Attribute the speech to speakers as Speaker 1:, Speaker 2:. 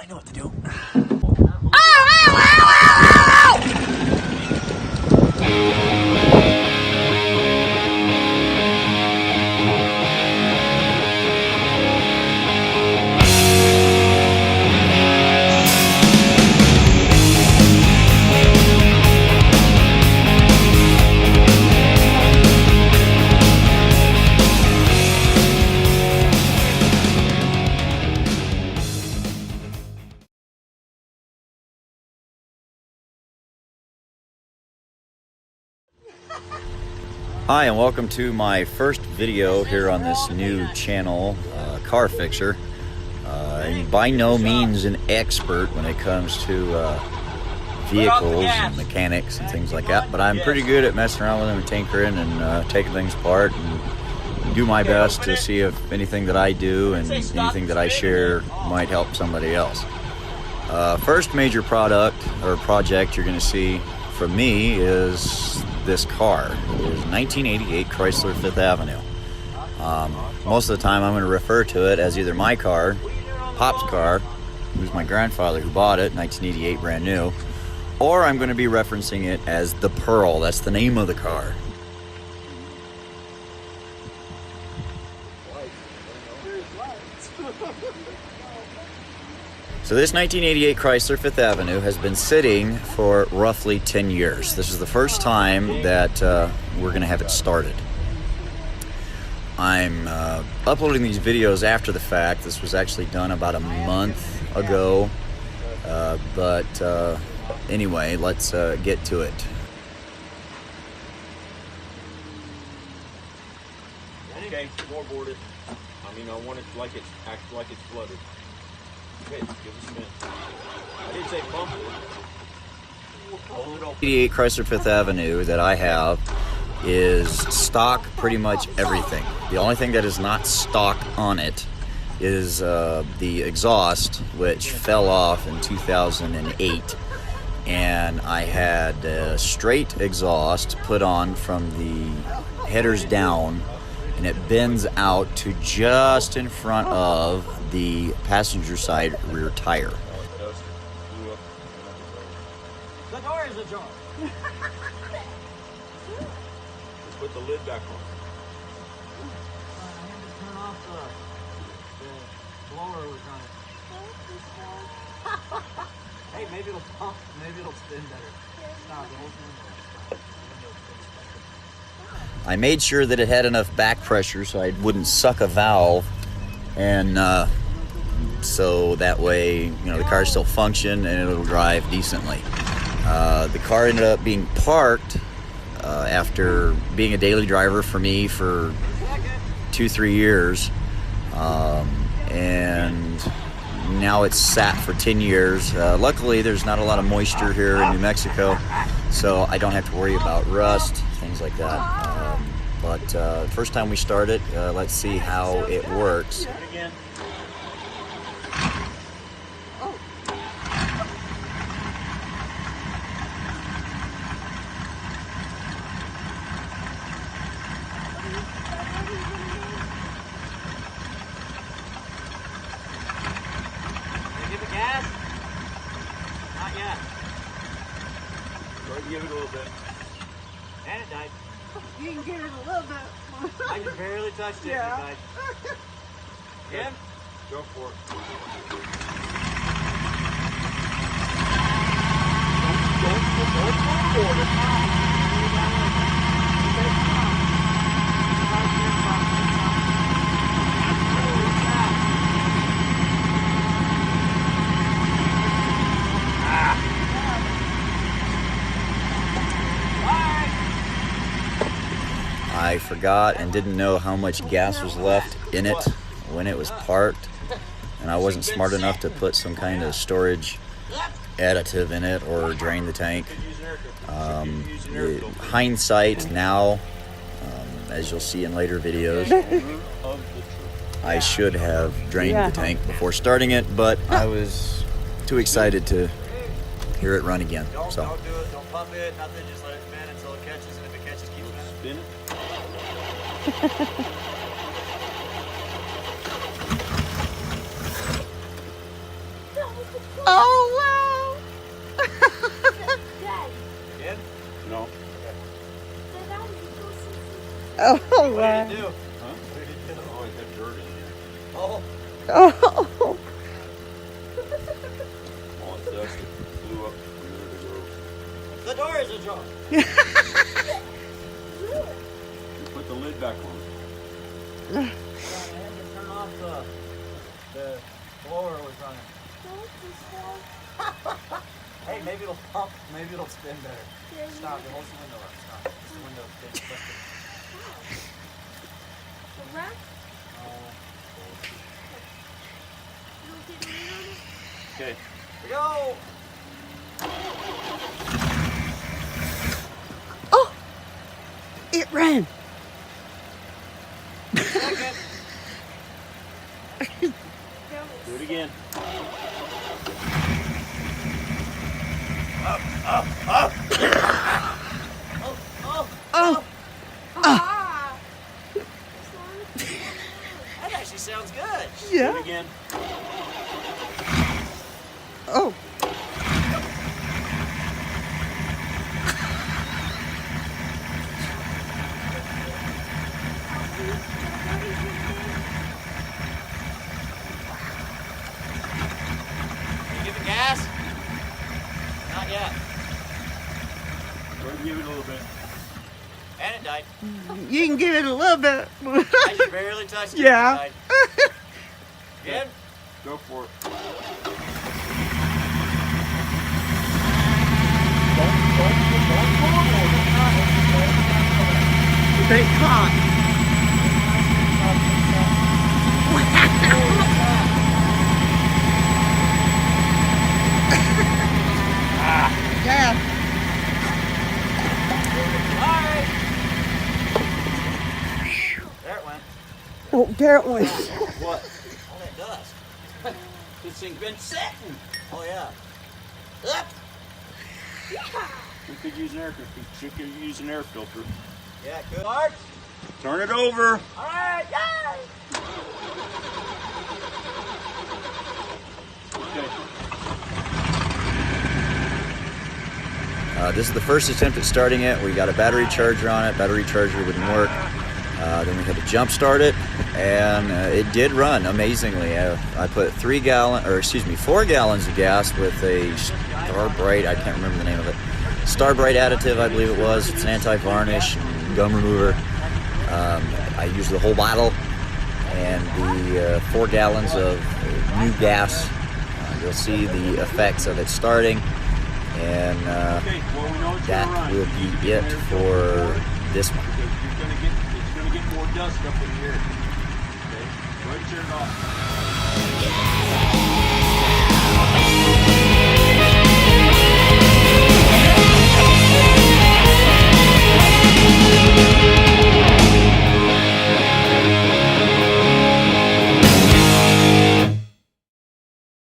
Speaker 1: I know what to do. Hi, and welcome to my first video here on this new channel, Car Fixer. I'm by no means an expert when it comes to vehicles and mechanics and things like that, but I'm pretty good at messing around with them and tinkering and taking things apart and do my best to see if anything that I do and anything that I share might help somebody else. First major product or project you're going to see from me is this car. It is 1988 Chrysler Fifth Avenue. Most of the time I'm going to refer to it as either my car, Pop's car, who's my grandfather who bought it, 1988 brand new, or I'm going to be referencing it as the Pearl. That's the name of the car. So this 1988 Chrysler Fifth Avenue has been sitting for roughly 10 years. This is the first time that we're going to have it started. I'm uploading these videos after the fact. This was actually done about a month ago. Anyway, let's get to it.
Speaker 2: Okay, floorboarded. I mean, I want it like it's act like it's flooded. Okay, give it a spin. I didn't say bump it.
Speaker 1: 88 Chrysler Fifth Avenue that I have is stock pretty much everything. The only thing that is not stock on it is the exhaust, which fell off in 2008. And I had straight exhaust put on from the headers down, and it bends out to just in front of the passenger side rear tire.
Speaker 3: The door is ajar.
Speaker 2: Let's put the lid back on.
Speaker 3: Turn off the blower was running. Hey, maybe it'll pump, maybe it'll spin better. Stop, the whole thing.
Speaker 1: I made sure that it had enough back pressure so I wouldn't suck a valve, and so that way, you know, the car still function and it'll drive decently. The car ended up being parked after being a daily driver for me for 2-3 years, and now it's sat for 10 years. Luckily, there's not a lot of moisture here in New Mexico, so I don't have to worry about rust, things like that. But first time we start it, let's see how it works.
Speaker 3: Give it gas? Not yet.
Speaker 2: Try to give it a little bit.
Speaker 3: And it died.
Speaker 4: You can give it a little bit.
Speaker 3: I just barely touched it.
Speaker 4: Yeah.
Speaker 3: And it died. Jim?
Speaker 2: Go for it. Don't floorboard it.
Speaker 1: I forgot and didn't know how much gas was left in it when it was parked, and I wasn't smart enough to put some kind of storage additive in it or drain the tank. Hindsight now, as you'll see in later videos, I should have drained the tank before starting it, but I was too excited to hear it run again. So.
Speaker 3: Don't do it, don't pump it, nothing, just let it spin until it catches, and if it catches, keep spinning.
Speaker 2: Spin it.
Speaker 4: Oh,
Speaker 3: What
Speaker 4: wow.
Speaker 3: did you do?
Speaker 2: Huh?
Speaker 3: What did you do?
Speaker 2: Oh, it had dirt in there.
Speaker 3: Oh,
Speaker 4: Oh.
Speaker 2: Oh, it's dusty. Blew up a minute ago.
Speaker 3: the door is ajar.
Speaker 2: You put the lid back on.
Speaker 3: Hold on, I had to turn off the blower was running. Hey, maybe it'll pump, maybe it'll spin better. Stop, it holds the window up. Stop. It's the window spin.
Speaker 2: Okay.
Speaker 3: Here we go.
Speaker 4: Oh. It ran.
Speaker 3: Second.
Speaker 2: Do it again.
Speaker 4: Oh.
Speaker 3: That actually sounds good.
Speaker 2: Do
Speaker 4: Yeah.
Speaker 2: it again.
Speaker 4: Oh.
Speaker 3: Can you give it gas? Not yet.
Speaker 2: Go ahead and give it a little bit.
Speaker 3: And it died.
Speaker 4: You can give it a little bit.
Speaker 3: I just barely touched it.
Speaker 4: Yeah.
Speaker 3: It died. Good?
Speaker 2: Go for it.
Speaker 4: They caught. Yeah.
Speaker 3: Alright. There it went.
Speaker 4: Oh, there it went.
Speaker 3: What? All that dust. This thing's been sitting. Oh yeah. Up.
Speaker 2: We could use an air filter. We could use an air filter.
Speaker 3: Yeah, good. March.
Speaker 2: Turn it over.
Speaker 3: Alright, yay!
Speaker 2: Okay.
Speaker 1: This is the first attempt at starting it. We got a battery charger on it. Battery charger wouldn't work. Then we had to jump start it, and it did run amazingly. I put 4 gallons of gas with a Starbright. I can't remember the name of it. Starbright additive, I believe it was. It's an anti-varnish and gum remover. I used the whole bottle, and the 4 gallons of new gas. You'll see the effects of it starting, and
Speaker 2: Okay, well, we know it's
Speaker 1: that
Speaker 2: gonna run.
Speaker 1: will be it for this one.
Speaker 2: Because it's gonna get more dust up in here. Okay, go ahead and turn it off.